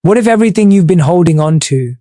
What if everything you've been holding on to,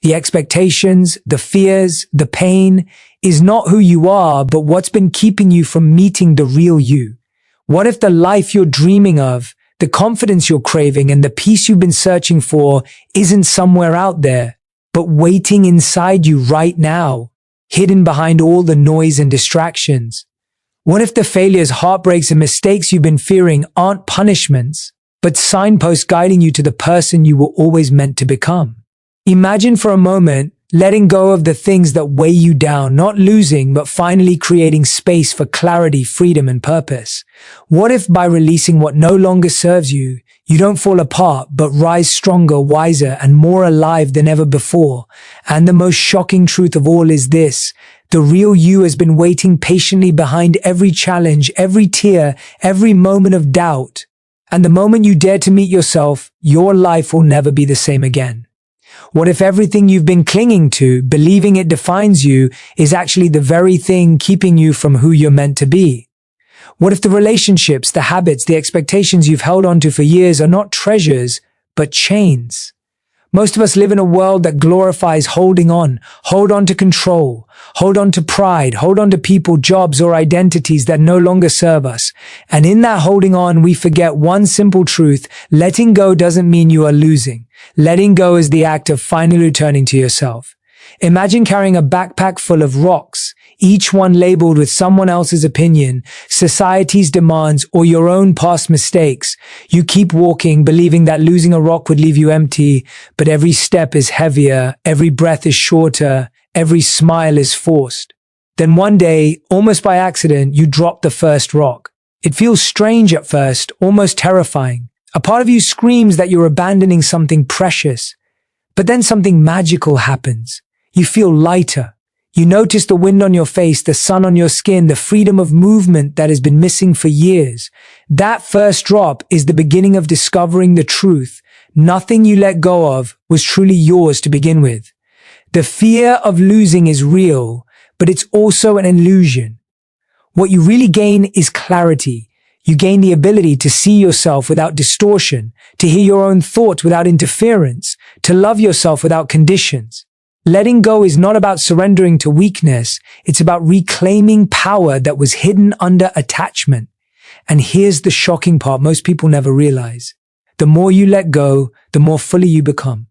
the expectations, the fears, the pain, is not who you are, but what's been keeping you from meeting the real you? What if the life you're dreaming of, the confidence you're craving, and the peace you've been searching for isn't somewhere out there, but waiting inside you right now, hidden behind all the noise and distractions? What if the failures, heartbreaks, and mistakes you've been fearing aren't punishments, but signposts guiding you to the person you were always meant to become? Imagine for a moment letting go of the things that weigh you down, not losing, but finally creating space for clarity, freedom, and purpose. What if by releasing what no longer serves you, you don't fall apart, but rise stronger, wiser, and more alive than ever before? And the most shocking truth of all is this: the real you has been waiting patiently behind every challenge, every tear, every moment of doubt. And the moment you dare to meet yourself, your life will never be the same again. What if everything you've been clinging to, believing it defines you, is actually the very thing keeping you from who you're meant to be? What if the relationships, the habits, the expectations you've held onto for years are not treasures, but chains? Most of us live in a world that glorifies holding on. Hold on to control, hold on to pride, hold on to people, jobs, or identities that no longer serve us. And in that holding on, we forget one simple truth: letting go doesn't mean you are losing. Letting go is the act of finally returning to yourself. Imagine carrying a backpack full of rocks, each one labeled with someone else's opinion, society's demands, or your own past mistakes. You keep walking, believing that losing a rock would leave you empty, but every step is heavier, every breath is shorter, every smile is forced. Then one day, almost by accident, you drop the first rock. It feels strange at first, almost terrifying. A part of you screams that you're abandoning something precious. But then something magical happens. You feel lighter. You notice the wind on your face, the sun on your skin, the freedom of movement that has been missing for years. That first drop is the beginning of discovering the truth. Nothing you let go of was truly yours to begin with. The fear of losing is real, but it's also an illusion. What you really gain is clarity. You gain the ability to see yourself without distortion, to hear your own thoughts without interference, to love yourself without conditions. Letting go is not about surrendering to weakness. It's about reclaiming power that was hidden under attachment. And here's the shocking part most people never realize. The more you let go, the more fully you become.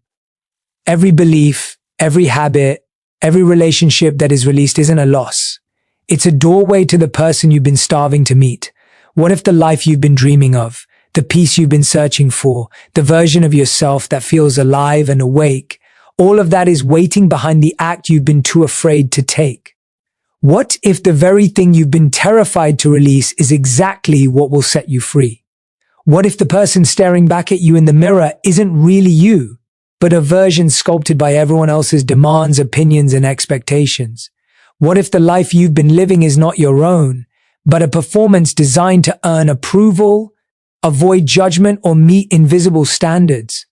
Every belief, every habit, every relationship that is released isn't a loss. It's a doorway to the person you've been starving to meet. What if the life you've been dreaming of, the peace you've been searching for, the version of yourself that feels alive and awake, all of that is waiting behind the act you've been too afraid to take? What if the very thing you've been terrified to release is exactly what will set you free? What if the person staring back at you in the mirror isn't really you, but a version sculpted by everyone else's demands, opinions, and expectations? What if the life you've been living is not your own, but a performance designed to earn approval, avoid judgment, or meet invisible standards?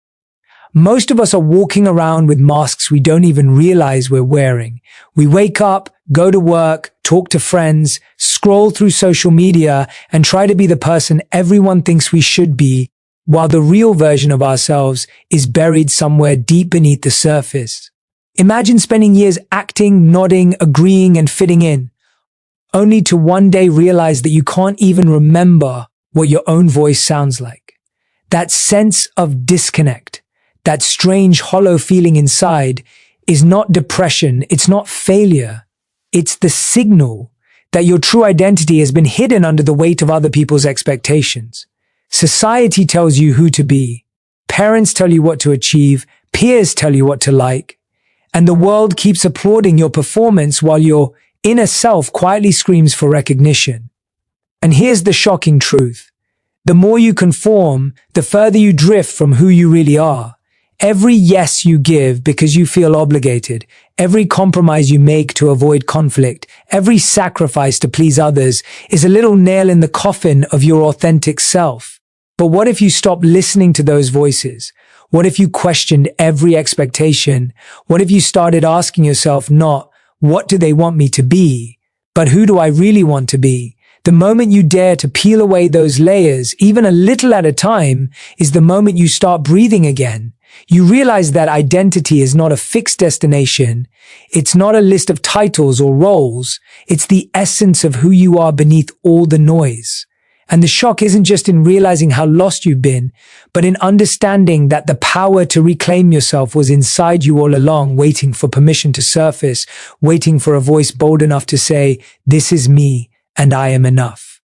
Most of us are walking around with masks we don't even realize we're wearing. We wake up, go to work, talk to friends, scroll through social media, and try to be the person everyone thinks we should be, while the real version of ourselves is buried somewhere deep beneath the surface. Imagine spending years acting, nodding, agreeing, and fitting in, only to one day realize that you can't even remember what your own voice sounds like. That sense of disconnect, that strange hollow feeling inside, is not depression, it's not failure. It's the signal that your true identity has been hidden under the weight of other people's expectations. Society tells you who to be. Parents tell you what to achieve. Peers tell you what to like. And the world keeps applauding your performance while your inner self quietly screams for recognition. And here's the shocking truth. The more you conform, the further you drift from who you really are. Every yes you give because you feel obligated, every compromise you make to avoid conflict, every sacrifice to please others is a little nail in the coffin of your authentic self. But what if you stopped listening to those voices? What if you questioned every expectation? What if you started asking yourself not, what do they want me to be, but who do I really want to be? The moment you dare to peel away those layers, even a little at a time, is the moment you start breathing again. You realize that identity is not a fixed destination. It's not a list of titles or roles. It's the essence of who you are beneath all the noise. And the shock isn't just in realizing how lost you've been, but in understanding that the power to reclaim yourself was inside you all along, waiting for permission to surface, waiting for a voice bold enough to say, "This is me, and I am enough."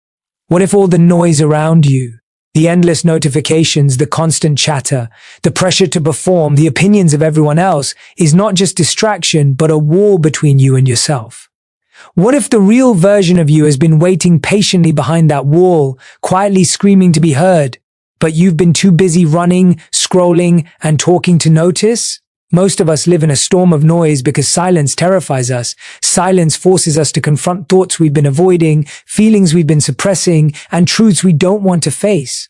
What if all the noise around you, the endless notifications, the constant chatter, the pressure to perform, the opinions of everyone else, is not just distraction, but a wall between you and yourself? What if the real version of you has been waiting patiently behind that wall, quietly screaming to be heard, but you've been too busy running, scrolling, and talking to notice? Most of us live in a storm of noise because silence terrifies us. Silence forces us to confront thoughts we've been avoiding, feelings we've been suppressing, and truths we don't want to face.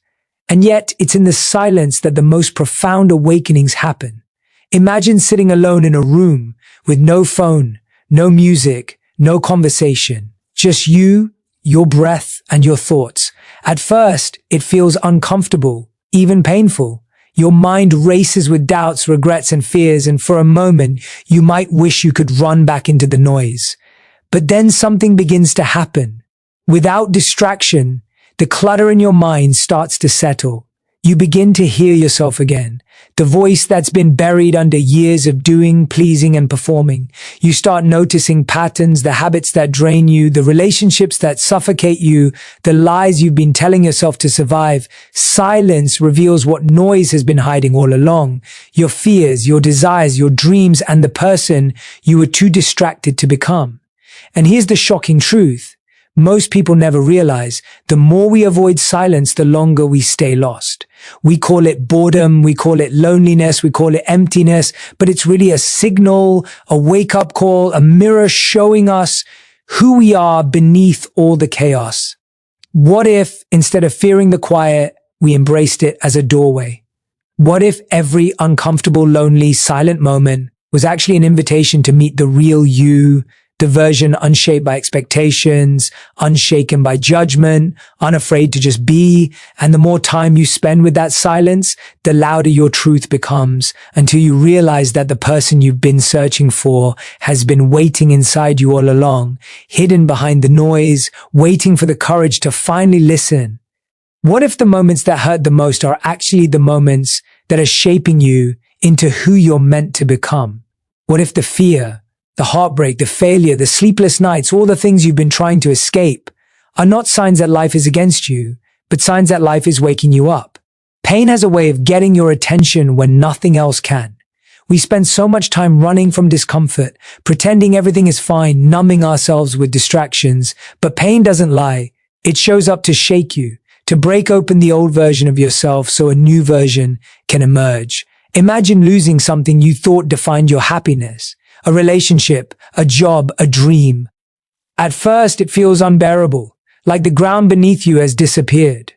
And yet, it's in the silence that the most profound awakenings happen. Imagine sitting alone in a room with no phone, no music, no conversation, just you, your breath, and your thoughts. At first, it feels uncomfortable, even painful. Your mind races with doubts, regrets, and fears, and for a moment, you might wish you could run back into the noise. But then something begins to happen. Without distraction, the clutter in your mind starts to settle. You begin to hear yourself again, the voice that's been buried under years of doing, pleasing, and performing. You start noticing patterns, the habits that drain you, the relationships that suffocate you, the lies you've been telling yourself to survive. Silence reveals what noise has been hiding all along: your fears, your desires, your dreams, and the person you were too distracted to become. And here's the shocking truth. Most people never realize the more we avoid silence, the longer we stay lost. We call it boredom, we call it loneliness, we call it emptiness, but it's really a signal, a wake-up call, a mirror showing us who we are beneath all the chaos. What if, instead of fearing the quiet, we embraced it as a doorway? What if every uncomfortable, lonely, silent moment was actually an invitation to meet the real you, the version unshaped by expectations, unshaken by judgment, unafraid to just be? And the more time you spend with that silence, the louder your truth becomes, until you realize that the person you've been searching for has been waiting inside you all along, hidden behind the noise, waiting for the courage to finally listen. What if the moments that hurt the most are actually the moments that are shaping you into who you're meant to become? What if the fear, the heartbreak, the failure, the sleepless nights, all the things you've been trying to escape, are not signs that life is against you, but signs that life is waking you up? Pain has a way of getting your attention when nothing else can. We spend so much time running from discomfort, pretending everything is fine, numbing ourselves with distractions. But pain doesn't lie. It shows up to shake you, to break open the old version of yourself so a new version can emerge. Imagine losing something you thought defined your happiness. A relationship, a job, a dream. At first, it feels unbearable, like the ground beneath you has disappeared.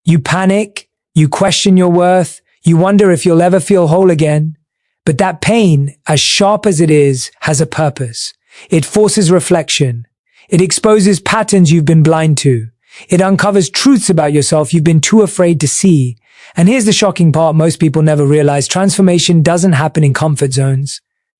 You panic, you question your worth, you wonder if you'll ever feel whole again. But that pain, as sharp as it is, has a purpose. It forces reflection. It exposes patterns you've been blind to. It uncovers truths about yourself you've been too afraid to see. And here's the shocking part most people never realize: transformation doesn't happen in comfort zones.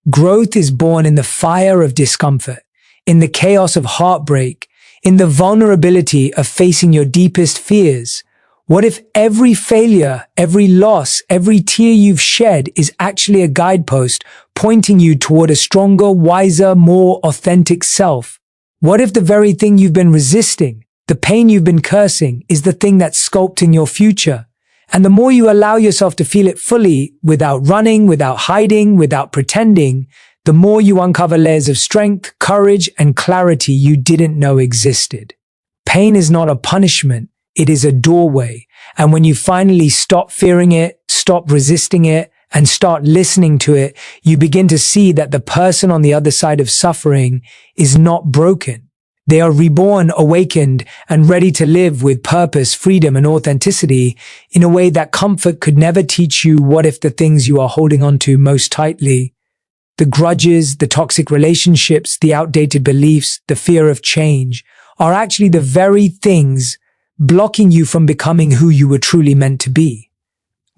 Growth is born in the fire of discomfort, in the chaos of heartbreak, in the vulnerability of facing your deepest fears. What if every failure, every loss, every tear you've shed is actually a guidepost pointing you toward a stronger, wiser, more authentic self? What if the very thing you've been resisting, the pain you've been cursing, is the thing that's sculpting your future? And the more you allow yourself to feel it fully, without running, without hiding, without pretending, the more you uncover layers of strength, courage, and clarity you didn't know existed. Pain is not a punishment, it is a doorway. And when you finally stop fearing it, stop resisting it, and start listening to it, you begin to see that the person on the other side of suffering is not broken. They are reborn, awakened, and ready to live with purpose, freedom, and authenticity in a way that comfort could never teach you. What if the things you are holding on to most tightly, the grudges, the toxic relationships, the outdated beliefs, the fear of change, are actually the very things blocking you from becoming who you were truly meant to be?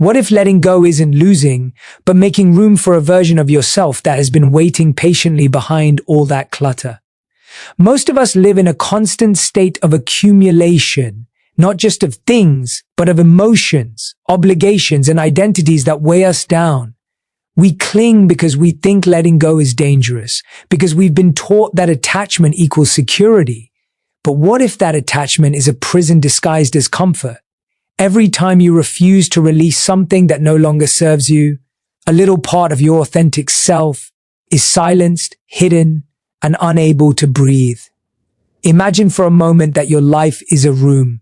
What if letting go isn't losing, but making room for a version of yourself that has been waiting patiently behind all that clutter? Most of us live in a constant state of accumulation, not just of things, but of emotions, obligations, and identities that weigh us down. We cling because we think letting go is dangerous, because we've been taught that attachment equals security. But what if that attachment is a prison disguised as comfort? Every time you refuse to release something that no longer serves you, a little part of your authentic self is silenced, hidden, and unable to breathe. Imagine for a moment that your life is a room,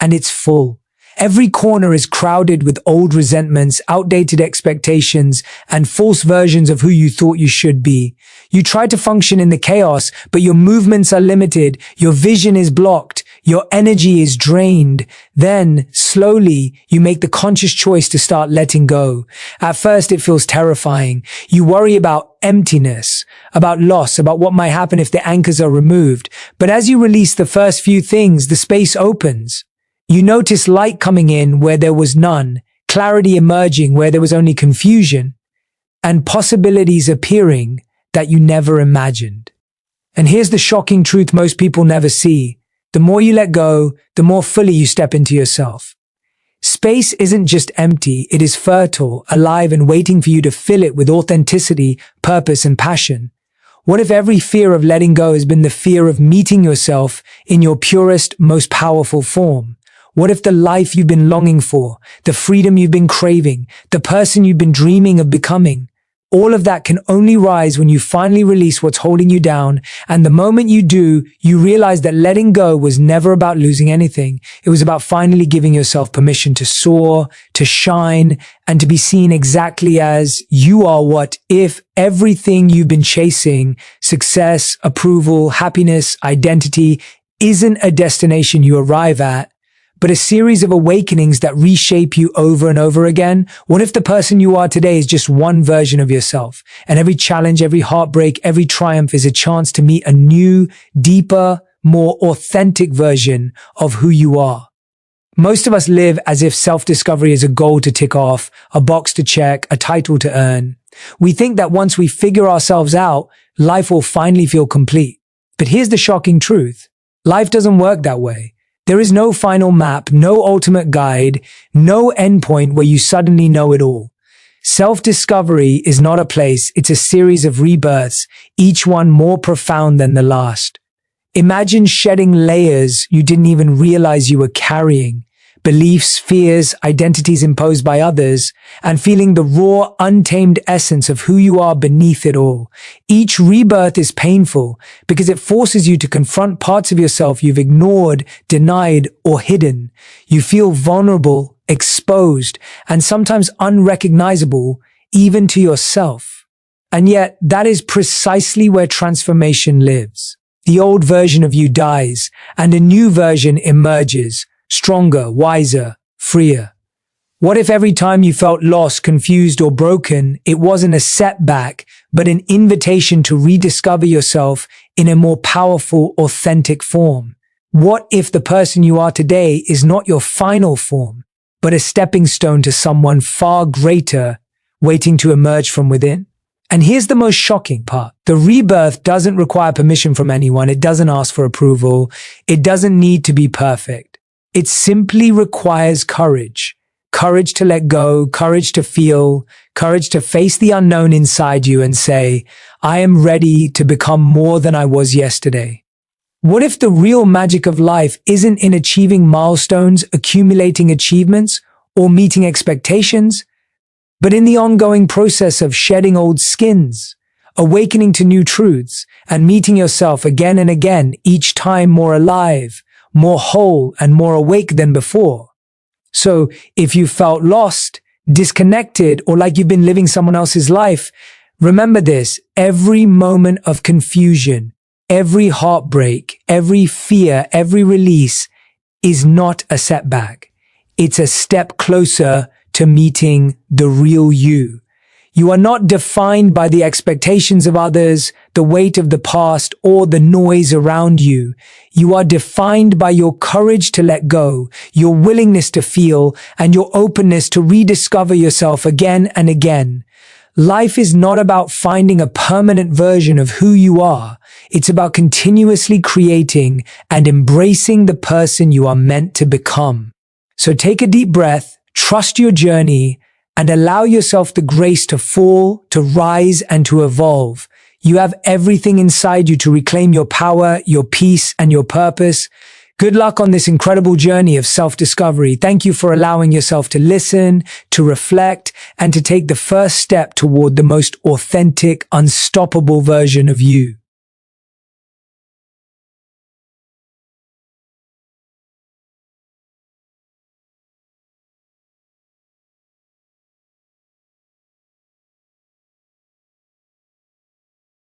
and it's full. Every corner is crowded with old resentments, outdated expectations, and false versions of who you thought you should be. You try to function in the chaos, but your movements are limited, your vision is blocked, your energy is drained. Then, slowly, you make the conscious choice to start letting go. At first, it feels terrifying. You worry about emptiness, about loss, about what might happen if the anchors are removed. But as you release the first few things, the space opens. You notice light coming in where there was none, clarity emerging where there was only confusion, and possibilities appearing that you never imagined. And here's the shocking truth most people never see. The more you let go, the more fully you step into yourself. Space isn't just empty, it is fertile, alive, and waiting for you to fill it with authenticity, purpose, and passion. What if every fear of letting go has been the fear of meeting yourself in your purest, most powerful form? What if the life you've been longing for, the freedom you've been craving, the person you've been dreaming of becoming, all of that can only rise when you finally release what's holding you down, and the moment you do, you realize that letting go was never about losing anything. It was about finally giving yourself permission to soar, to shine, and to be seen exactly as you are. What if everything you've been chasing, success, approval, happiness, identity, isn't a destination you arrive at, but a series of awakenings that reshape you over and over again? What if the person you are today is just one version of yourself, and every challenge, every heartbreak, every triumph is a chance to meet a new, deeper, more authentic version of who you are? Most of us live as if self-discovery is a goal to tick off, a box to check, a title to earn. We think that once we figure ourselves out, life will finally feel complete. But here's the shocking truth. Life doesn't work that way. There is no final map, no ultimate guide, no endpoint where you suddenly know it all. Self-discovery is not a place, it's a series of rebirths, each one more profound than the last. Imagine shedding layers you didn't even realize you were carrying, beliefs, fears, identities imposed by others, and feeling the raw, untamed essence of who you are beneath it all. Each rebirth is painful because it forces you to confront parts of yourself you've ignored, denied, or hidden. You feel vulnerable, exposed, and sometimes unrecognizable even to yourself. And yet, that is precisely where transformation lives. The old version of you dies, and a new version emerges, stronger, wiser, freer. What if every time you felt lost, confused, or broken, it wasn't a setback, but an invitation to rediscover yourself in a more powerful, authentic form? What if the person you are today is not your final form, but a stepping stone to someone far greater waiting to emerge from within? And here's the most shocking part. The rebirth doesn't require permission from anyone. It doesn't ask for approval. It doesn't need to be perfect. It simply requires courage. Courage to let go, courage to feel, courage to face the unknown inside you and say, I am ready to become more than I was yesterday. What if the real magic of life isn't in achieving milestones, accumulating achievements, or meeting expectations, but in the ongoing process of shedding old skins, awakening to new truths, and meeting yourself again and again, each time more alive, more whole, and more awake than before? So, if you felt lost, disconnected, or like you've been living someone else's life, remember this: every moment of confusion, every heartbreak, every fear, every release is not a setback. It's a step closer to meeting the real you. You are not defined by the expectations of others, the weight of the past, or the noise around you. You are defined by your courage to let go, your willingness to feel, and your openness to rediscover yourself again and again. Life is not about finding a permanent version of who you are. It's about continuously creating and embracing the person you are meant to become. So take a deep breath, trust your journey, and allow yourself the grace to fall, to rise, and to evolve. You have everything inside you to reclaim your power, your peace, and your purpose. Good luck on this incredible journey of self-discovery. Thank you for allowing yourself to listen, to reflect, and to take the first step toward the most authentic, unstoppable version of you.